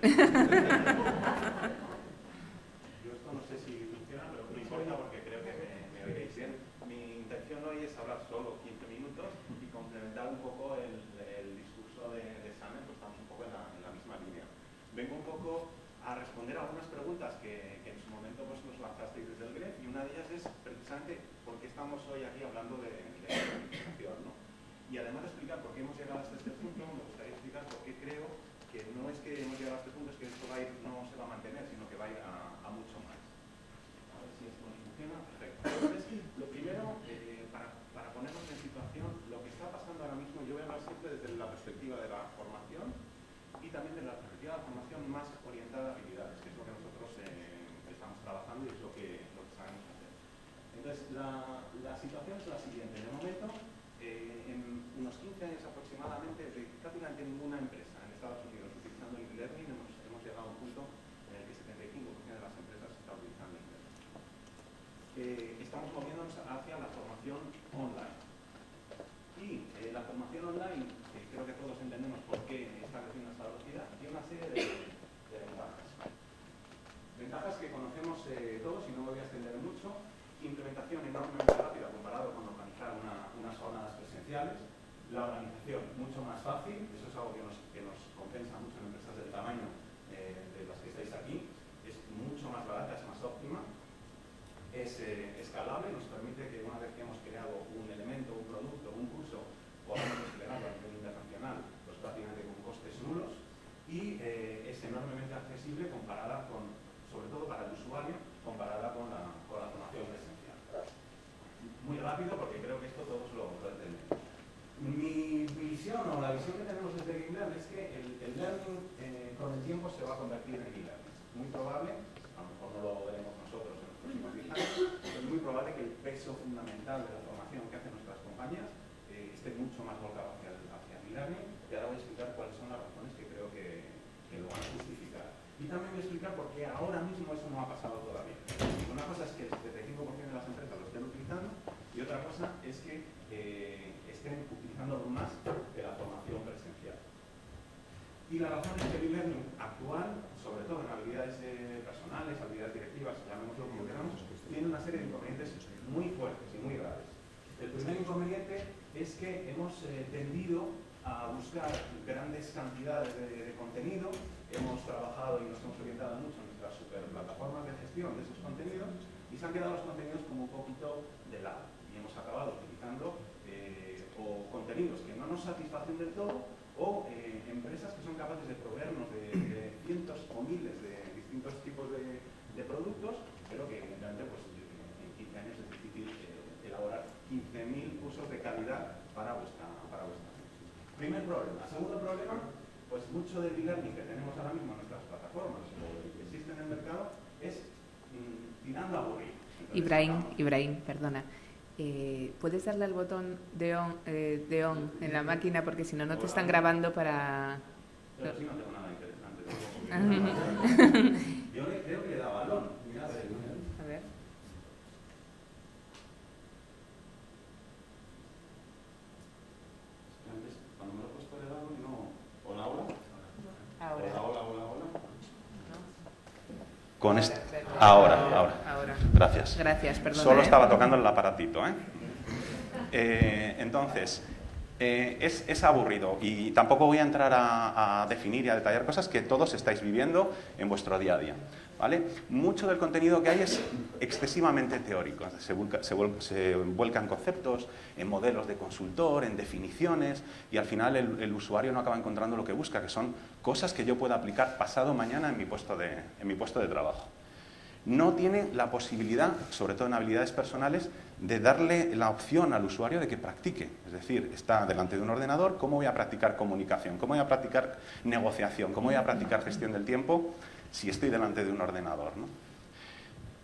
Yo esto no sé si funciona, pero no importa porque creo que me oiréis bien. Mi intención hoy es hablar solo 15 minutos y complementar un poco el discurso de Samer, pues estamos un poco en la misma línea. Vengo un poco a responder a algunas preguntas que en su momento pues, nos lanzasteis desde el GREF, y una de ellas es precisamente por qué estamos hoy aquí hablando de organización, ¿no? Y además de explicar por qué hemos llegado hasta este punto, me gustaría explicar por qué creo que no es que hemos llegado a este punto, es que esto va a ir, no se va a mantener, sino que va a ir a mucho más. A ver si esto nos funciona. Perfecto. Entonces, lo primero, para ponernos en situación, lo que está pasando ahora mismo, yo voy a hablar siempre desde la perspectiva de la formación y también desde la perspectiva de la formación más orientada a habilidades, que es lo que nosotros estamos trabajando y es lo que sabemos hacer. Entonces, la situación es la siguiente. De momento, en unos 15 años aproximadamente, de prácticamente ninguna empresa en Estados Unidos utilizando el e-learning, hemos llegado a un punto en el que 75% de las empresas está utilizando el e-learning. Estamos moviéndonos hacia la formación online. Y la formación online, creo que todos entendemos por qué está creciendo a esta velocidad, tiene una serie de ventajas. Ventajas que conocemos todos y no me voy a extender mucho. Implementación enormemente rápida comparado con organizar unas jornadas presenciales. La organización mucho más fácil, eso es algo que nos compensa mucho en empresas del tamaño de las que estáis aquí. Es mucho más barata, es más óptima. Es escalable, nos permite que una vez que hemos creado un elemento, un producto, un curso, podamos desplegarlo a nivel internacional, pues prácticamente con costes nulos. Y es enormemente accesible comparada con, sobre todo para el usuario, comparada con la formación presencial. Muy rápido porque creo que esto todos lo entendemos. Mi visión o la visión que tenemos desde GameLearn es que el learning con el tiempo se va a convertir en e-learning. Muy probable, a lo mejor no lo veremos nosotros en los próximos 10 años, pero es muy probable que el peso fundamental de la formación que hacen nuestras compañías esté mucho más volcado hacia el e-learning, y ahora voy a explicar cuáles son las razones que creo que lo van a justificar. Y también voy a explicar por qué ahora mismo eso no ha pasado todavía. Una cosa es que el 75% de las empresas lo estén utilizando y otra cosa es que estén utilizando más que la formación presencial. Y la razón es que el e-learning actual, sobre todo en habilidades personales, habilidades directivas, llamémoslo como queramos, tiene una serie de inconvenientes muy fuertes y muy graves. El primer inconveniente es que hemos tendido a buscar grandes cantidades de contenido. Hemos trabajado y nos hemos orientado mucho en nuestras superplataformas de gestión de esos contenidos y se han quedado los contenidos como un poquito de lado. Y hemos acabado utilizando o contenidos que no nos satisfacen del todo o empresas que son capaces de proveernos de cientos o miles de distintos tipos de productos, pero que evidentemente pues, en 15 años es difícil elaborar 15.000 cursos de calidad para vuestra Primer problema. Segundo problema, pues mucho del e-learning que tenemos ahora mismo en nuestras plataformas o que existe en el mercado es tirando a aburrido. Ibrahim, perdona. ¿Puedes darle al botón de on en la máquina? Porque si no, no te están grabando para... Pero sí, no tengo nada interesante. Yo creo que le da balón. Mirad, a ver. Cuando me lo he puesto le he dado y no... Hola, hola. Ahora. Hola. ¿No? Con esto. Ahora. Gracias. Gracias, perdona. Solo estaba tocando el aparatito, entonces, es aburrido y tampoco voy a entrar a definir y a detallar cosas que todos estáis viviendo en vuestro día a día, ¿vale? Mucho del contenido que hay es excesivamente teórico. Se vuelcan conceptos en modelos de consultor, en definiciones, y al final el usuario no acaba encontrando lo que busca, que son cosas que yo pueda aplicar pasado mañana en mi puesto de trabajo. No tiene la posibilidad, sobre todo en habilidades personales, de darle la opción al usuario de que practique. Es decir, está delante de un ordenador, ¿cómo voy a practicar comunicación? ¿Cómo voy a practicar negociación? ¿Cómo voy a practicar gestión del tiempo si estoy delante de un ordenador, ¿no?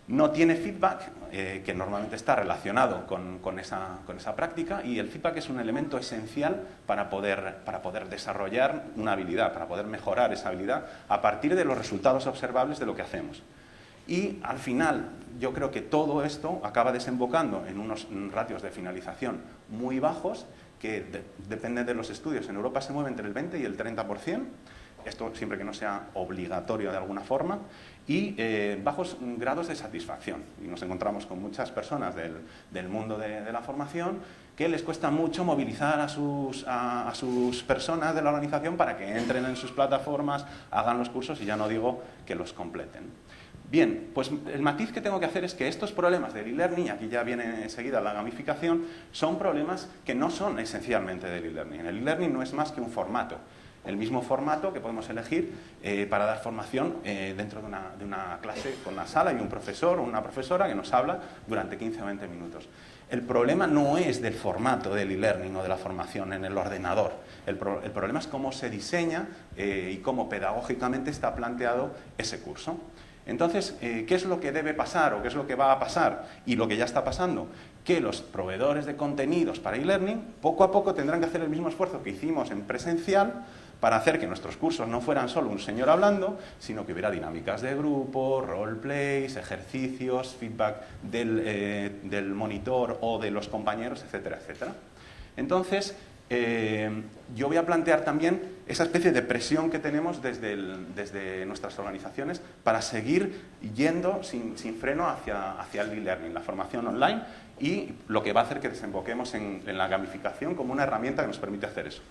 No tiene feedback, que normalmente está relacionado con esa práctica, y el feedback es un elemento esencial para poder desarrollar una habilidad, para poder mejorar esa habilidad a partir de los resultados observables de lo que hacemos. Y al final, yo creo que todo esto acaba desembocando en unos ratios de finalización muy bajos, que depende de los estudios. En Europa se mueve entre el 20 y el 30%, esto siempre que no sea obligatorio de alguna forma, y bajos grados de satisfacción. Y nos encontramos con muchas personas del mundo de la formación que les cuesta mucho movilizar a sus personas de la organización para que entren en sus plataformas, hagan los cursos y ya no digo que los completen. Bien, pues el matiz que tengo que hacer es que estos problemas del e-learning, aquí ya viene enseguida la gamificación, son problemas que no son esencialmente del e-learning. El e-learning no es más que un formato, el mismo formato que podemos elegir para dar formación dentro de una clase con una sala y un profesor o una profesora que nos habla durante 15 o 20 minutos. El problema no es del formato del e-learning o de la formación en el ordenador. El problema es cómo se diseña y cómo pedagógicamente está planteado ese curso. Entonces, ¿qué es lo que debe pasar o qué es lo que va a pasar y lo que ya está pasando? Que los proveedores de contenidos para e-learning poco a poco tendrán que hacer el mismo esfuerzo que hicimos en presencial para hacer que nuestros cursos no fueran solo un señor hablando, sino que hubiera dinámicas de grupo, roleplays, ejercicios, feedback del monitor o de los compañeros, etcétera, etcétera. Entonces, yo voy a plantear también esa especie de presión que tenemos desde nuestras organizaciones para seguir yendo sin freno hacia el e-learning, la formación online, y lo que va a hacer que desemboquemos en la gamificación como una herramienta que nos permite hacer eso.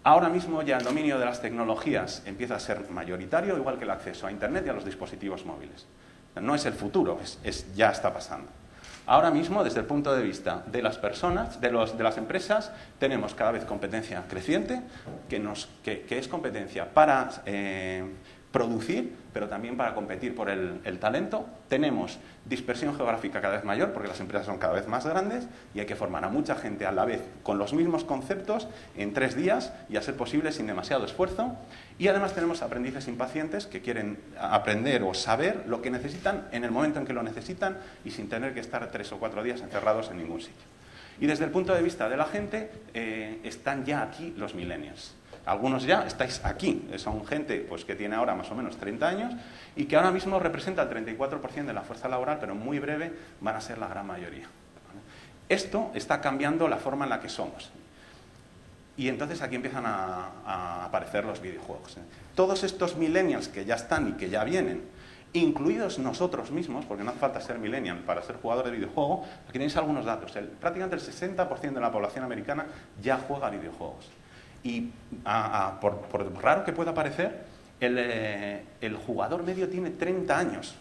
Ahora mismo ya el dominio de las tecnologías empieza a ser mayoritario, igual que el acceso a Internet y a los dispositivos móviles. No es el futuro, ya está pasando. Ahora mismo, desde el punto de vista de las personas, de las empresas, tenemos cada vez competencia creciente, que es competencia para producir, pero también para competir por el talento. Tenemos dispersión geográfica cada vez mayor, porque las empresas son cada vez más grandes, y hay que formar a mucha gente a la vez con los mismos conceptos en 3 días, y a ser posible sin demasiado esfuerzo. Y además tenemos aprendices impacientes que quieren aprender o saber lo que necesitan en el momento en que lo necesitan y sin tener que estar 3 o 4 días encerrados en ningún sitio. Y desde el punto de vista de la gente, están ya aquí los millennials. Algunos ya estáis aquí, son gente pues, que tiene ahora más o menos 30 años y que ahora mismo representa el 34% de la fuerza laboral, pero en muy breve van a ser la gran mayoría. Esto está cambiando la forma en la que somos. Y entonces aquí empiezan a aparecer los videojuegos. Todos estos millennials que ya están y que ya vienen, incluidos nosotros mismos, porque no hace falta ser millennial para ser jugador de videojuego, aquí tenéis algunos datos. Prácticamente el 60% de la población americana ya juega a videojuegos. Y por raro que pueda parecer, el jugador medio tiene 30 años.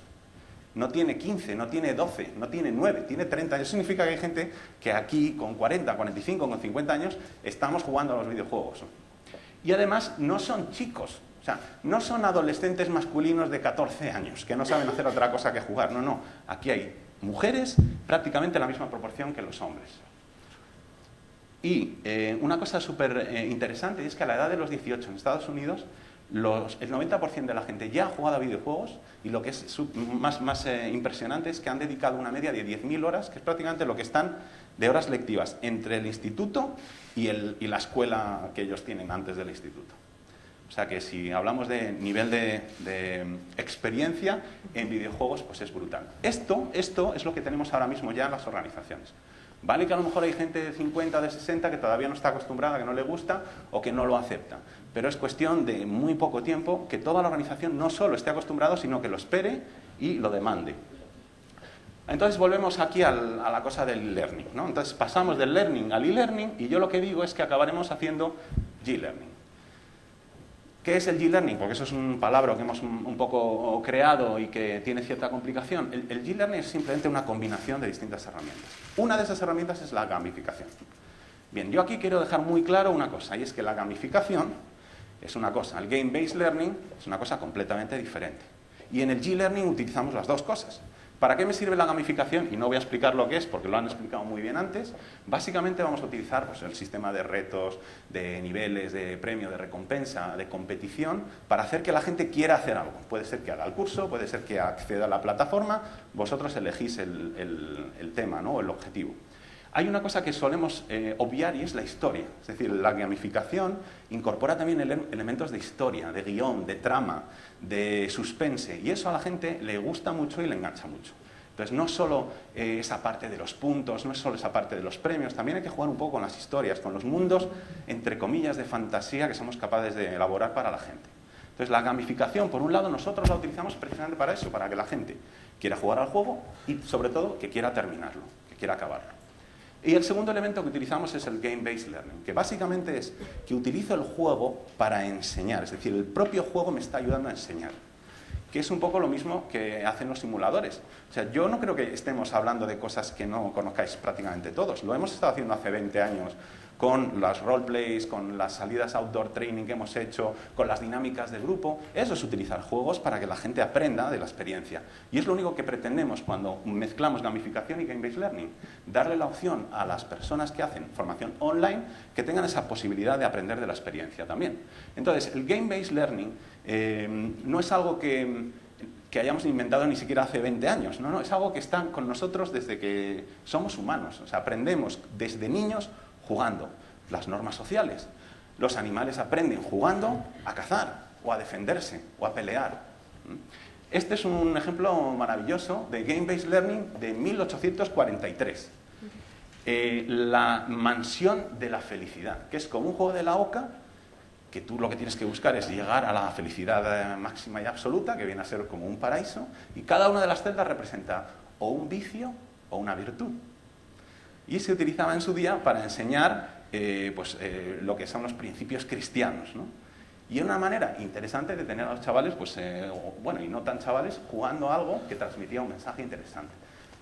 No tiene 15, no tiene 12, no tiene 9, tiene 30 años. Eso significa que hay gente que aquí con 40, 45, con 50 años estamos jugando a los videojuegos. Y además no son chicos, o sea, no son adolescentes masculinos de 14 años que no saben hacer otra cosa que jugar. No, no. Aquí hay mujeres prácticamente en la misma proporción que los hombres. Y una cosa súper interesante es que a la edad de los 18 en Estados Unidos, el 90% de la gente ya ha jugado a videojuegos, y lo que es más impresionante es que han dedicado una media de 10.000 horas, que es prácticamente lo que están de horas lectivas entre el instituto y la escuela que ellos tienen antes del instituto. O sea que si hablamos de nivel de experiencia en videojuegos, pues es brutal. Esto es lo que tenemos ahora mismo ya en las organizaciones. Vale que a lo mejor hay gente de 50, de 60 que todavía no está acostumbrada, que no le gusta o que no lo acepta. Pero es cuestión de muy poco tiempo que toda la organización no solo esté acostumbrada, sino que lo espere y lo demande. Entonces volvemos aquí a la cosa del learning, ¿no? Entonces pasamos del learning al e-learning y yo lo que digo es que acabaremos haciendo G-learning. ¿Qué es el G-learning? Porque eso es un palabra que hemos un poco creado y que tiene cierta complicación. El G-learning es simplemente una combinación de distintas herramientas. Una de esas herramientas es la gamificación. Bien, yo aquí quiero dejar muy claro una cosa, y es que la gamificación es una cosa, el game-based learning es una cosa completamente diferente. Y en el G-learning utilizamos las dos cosas. ¿Para qué me sirve la gamificación? Y no voy a explicar lo que es, porque lo han explicado muy bien antes. Básicamente vamos a utilizar pues, el sistema de retos, de niveles, de premio, de recompensa, de competición, para hacer que la gente quiera hacer algo. Puede ser que haga el curso, puede ser que acceda a la plataforma, vosotros elegís el tema, ¿no? O el objetivo. Hay una cosa que solemos obviar y es la historia. Es decir, la gamificación incorpora también elementos de historia, de guión, de trama, de suspense. Y eso a la gente le gusta mucho y le engancha mucho. Entonces, no solo esa parte de los puntos, no es solo esa parte de los premios, también hay que jugar un poco con las historias, con los mundos, entre comillas, de fantasía que somos capaces de elaborar para la gente. Entonces, la gamificación, por un lado, nosotros la utilizamos precisamente para eso, para que la gente quiera jugar al juego y, sobre todo, que quiera terminarlo, que quiera acabarlo. Y el segundo elemento que utilizamos es el Game-Based Learning, que básicamente es que utilizo el juego para enseñar, es decir, el propio juego me está ayudando a enseñar, que es un poco lo mismo que hacen los simuladores. O sea, yo no creo que estemos hablando de cosas que no conozcáis prácticamente todos. Lo hemos estado haciendo hace 20 años con las roleplays, con las salidas outdoor training que hemos hecho, con las dinámicas de grupo. Eso es utilizar juegos para que la gente aprenda de la experiencia. Y es lo único que pretendemos cuando mezclamos gamificación y game-based learning. Darle la opción a las personas que hacen formación online que tengan esa posibilidad de aprender de la experiencia también. Entonces, el game-based learning no es algo que hayamos inventado ni siquiera hace 20 años. No, es algo que está con nosotros desde que somos humanos. O sea, aprendemos desde niños jugando. Las normas sociales. Los animales aprenden jugando a cazar, o a defenderse, o a pelear. Este es un ejemplo maravilloso de Game-Based Learning de 1843. La mansión de la felicidad, que es como un juego de la oca, que tú lo que tienes que buscar es llegar a la felicidad máxima y absoluta, que viene a ser como un paraíso, y cada una de las celdas representa o un vicio o una virtud. Y se utilizaba en su día para enseñar lo que son los principios cristianos, ¿no? Y una manera interesante de tener a los chavales, y no tan chavales, jugando algo que transmitía un mensaje interesante.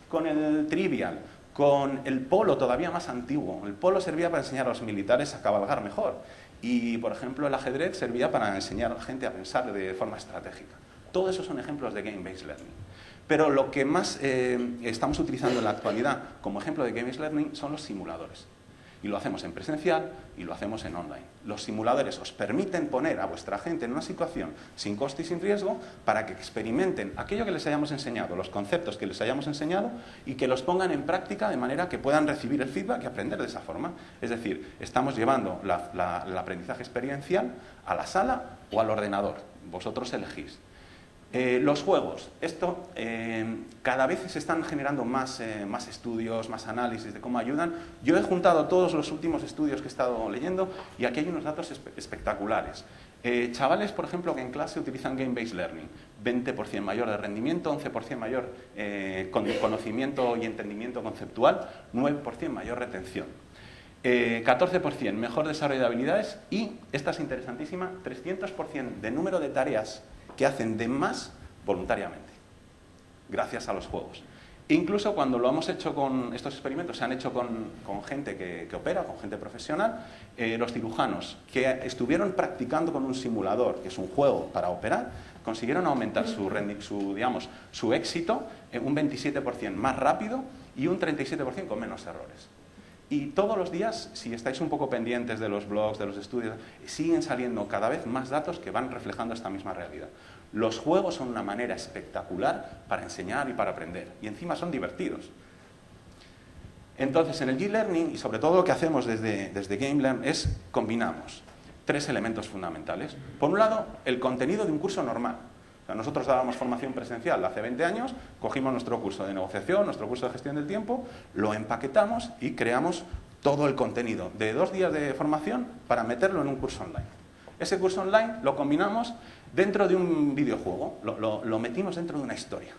Con el trivial, con el polo todavía más antiguo. El polo servía para enseñar a los militares a cabalgar mejor. Y, por ejemplo, el ajedrez servía para enseñar a la gente a pensar de forma estratégica. Todo eso son ejemplos de Game-Based Learning. Pero lo que más estamos utilizando en la actualidad como ejemplo de Game-Based Learning son los simuladores. Y lo hacemos en presencial y lo hacemos en online. Los simuladores os permiten poner a vuestra gente en una situación sin coste y sin riesgo para que experimenten aquello que les hayamos enseñado, los conceptos que les hayamos enseñado y que los pongan en práctica de manera que puedan recibir el feedback y aprender de esa forma. Es decir, estamos llevando el aprendizaje experiencial a la sala o al ordenador. Vosotros elegís. Los juegos. Esto cada vez se están generando más estudios, más análisis de cómo ayudan. Yo he juntado todos los últimos estudios que he estado leyendo y aquí hay unos datos espectaculares. Chavales, por ejemplo, que en clase utilizan Game-Based Learning, 20% mayor de rendimiento, 11% mayor conocimiento y entendimiento conceptual, 9% mayor retención. 14% mejor desarrollo de habilidades y, esta es interesantísima, 300% de número de tareas que hacen de más voluntariamente, gracias a los juegos. Incluso cuando lo hemos hecho con estos experimentos, se han hecho con gente que opera, con gente profesional, los cirujanos que estuvieron practicando con un simulador, que es un juego para operar, consiguieron aumentar su éxito un 27% más rápido y un 37% con menos errores. Y todos los días, si estáis un poco pendientes de los blogs, de los estudios, siguen saliendo cada vez más datos que van reflejando esta misma realidad. Los juegos son una manera espectacular para enseñar y para aprender. Y encima son divertidos. Entonces, en el G-Learning, y sobre todo lo que hacemos desde GameLearn, es combinamos 3 elementos fundamentales. Por un lado, el contenido de un curso normal. O sea, nosotros dábamos formación presencial hace 20 años, cogimos nuestro curso de negociación, nuestro curso de gestión del tiempo, lo empaquetamos y creamos todo el contenido de 2 días de formación para meterlo en un curso online. Ese curso online lo combinamos dentro de un videojuego, lo metimos dentro de una historia,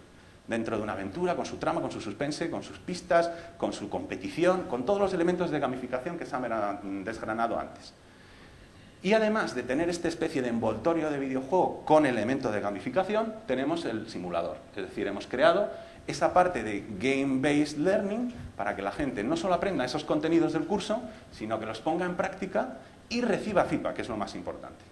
dentro de una aventura, con su trama, con su suspense, con sus pistas, con su competición, con todos los elementos de gamificación que Sam ha desgranado antes. Y además de tener esta especie de envoltorio de videojuego con elemento de gamificación, tenemos el simulador. Es decir, hemos creado esa parte de Game-Based Learning para que la gente no solo aprenda esos contenidos del curso, sino que los ponga en práctica y reciba feedback, que es lo más importante.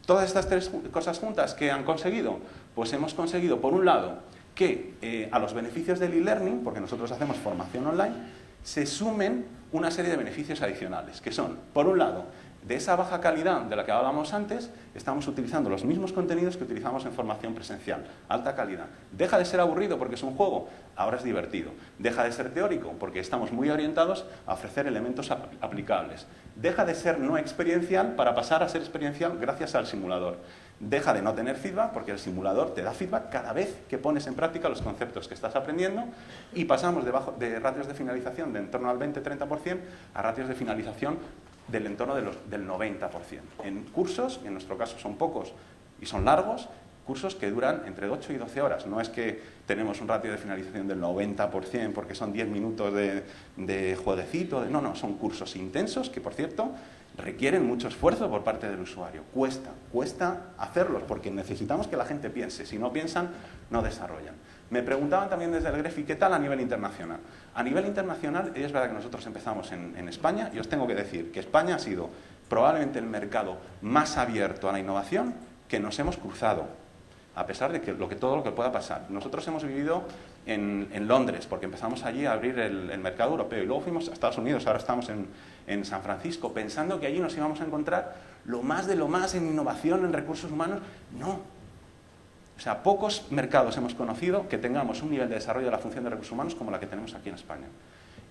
Todas estas 3 cosas juntas, ¿qué han conseguido? Pues hemos conseguido, por un lado, que a los beneficios del e-learning, porque nosotros hacemos formación online, se sumen una serie de beneficios adicionales, que son, por un lado, De esa baja calidad de la que hablábamos antes, estamos utilizando los mismos contenidos que utilizamos en formación presencial. Alta calidad. Deja de ser aburrido porque es un juego, ahora es divertido. Deja de ser teórico porque estamos muy orientados a ofrecer elementos aplicables. Deja de ser no experiencial para pasar a ser experiencial gracias al simulador. Deja de no tener feedback porque el simulador te da feedback cada vez que pones en práctica los conceptos que estás aprendiendo, y pasamos de ratios de finalización de en torno al 20-30% a ratios de finalización del entorno del 90%. En cursos, que en nuestro caso son pocos y son largos, cursos que duran entre 8 y 12 horas. No es que tenemos un ratio de finalización del 90% porque son 10 minutos de jueguecito. No, son cursos intensos que, por cierto, requieren mucho esfuerzo por parte del usuario. Cuesta hacerlos porque necesitamos que la gente piense. Si no piensan, no desarrollan. Me preguntaban también desde el Grefi, ¿qué tal a nivel internacional? A nivel internacional, es verdad que nosotros empezamos en España, y os tengo que decir que España ha sido probablemente el mercado más abierto a la innovación que nos hemos cruzado, a pesar de que todo lo que pueda pasar. Nosotros hemos vivido en Londres, porque empezamos allí a abrir el mercado europeo, y luego fuimos a Estados Unidos, ahora estamos en San Francisco, pensando que allí nos íbamos a encontrar lo más de lo más en innovación, en recursos humanos. No. O sea, pocos mercados hemos conocido que tengamos un nivel de desarrollo de la función de recursos humanos como la que tenemos aquí en España.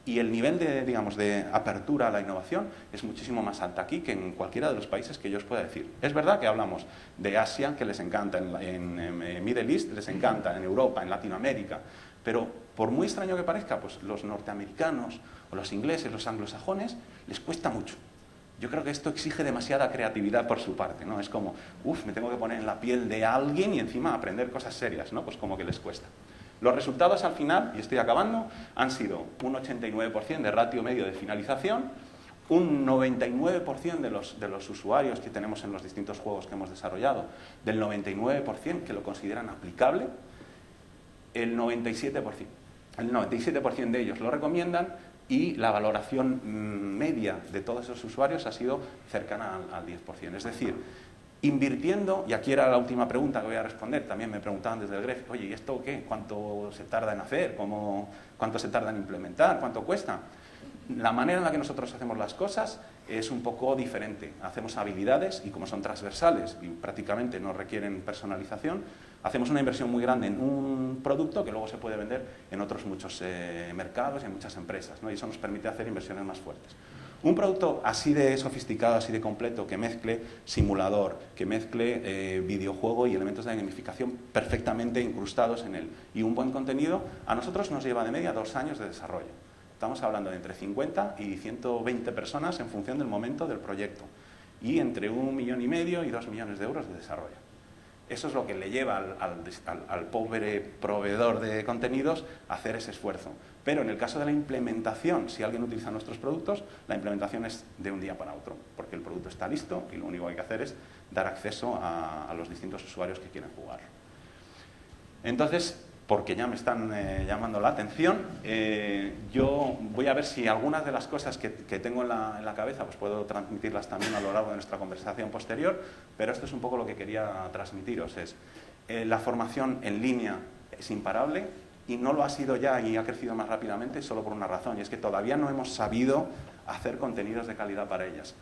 Y el nivel de apertura a la innovación es muchísimo más alto aquí que en cualquiera de los países que yo os pueda decir. Es verdad que hablamos de Asia, que les encanta, en Middle East les encanta, en Europa, en Latinoamérica, pero por muy extraño que parezca, pues los norteamericanos o los ingleses, los anglosajones, les cuesta mucho. Yo creo que esto exige demasiada creatividad por su parte, ¿no? Es como, me tengo que poner en la piel de alguien y encima aprender cosas serias, ¿no? Pues como que les cuesta. Los resultados al final, y estoy acabando, han sido un 89% de ratio medio de finalización, un 99% de los usuarios que tenemos en los distintos juegos que hemos desarrollado, del 99% que lo consideran aplicable, el 97% de ellos lo recomiendan, y la valoración media de todos esos usuarios ha sido cercana al 10%. Es decir, invirtiendo, y aquí era la última pregunta que voy a responder, también me preguntaban desde el Gref, oye, ¿y esto qué? ¿Cuánto se tarda en hacer? ¿Cuánto se tarda en implementar? ¿Cuánto cuesta? La manera en la que nosotros hacemos las cosas es un poco diferente. Hacemos habilidades y como son transversales y prácticamente no requieren personalización, hacemos una inversión muy grande en un producto que luego se puede vender en otros muchos mercados y en muchas empresas, ¿no? Y eso nos permite hacer inversiones más fuertes. Un producto así de sofisticado, así de completo, que mezcle simulador, que mezcle videojuego y elementos de gamificación perfectamente incrustados en él, y un buen contenido, a nosotros nos lleva de media 2 años de desarrollo. Estamos hablando de entre 50 y 120 personas en función del momento del proyecto, y entre 1,5 millones y 2 millones de euros de desarrollo. Eso es lo que le lleva al pobre proveedor de contenidos a hacer ese esfuerzo. Pero en el caso de la implementación, si alguien utiliza nuestros productos, la implementación es de un día para otro, porque el producto está listo y lo único que hay que hacer es dar acceso a los distintos usuarios que quieren jugar. Entonces, porque ya me están llamando la atención, yo voy a ver si algunas de las cosas que tengo en la cabeza pues puedo transmitirlas también a lo largo de nuestra conversación posterior, pero esto es un poco lo que quería transmitiros. La formación en línea es imparable y no lo ha sido ya y ha crecido más rápidamente solo por una razón, y es que todavía no hemos sabido hacer contenidos de calidad para ellas.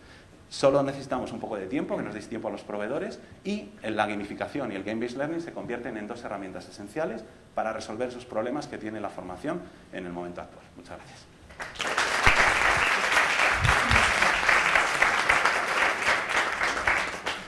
Solo necesitamos un poco de tiempo, que nos deis tiempo a los proveedores, y la gamificación y el Game-Based Learning se convierten en 2 herramientas esenciales para resolver esos problemas que tiene la formación en el momento actual. Muchas gracias.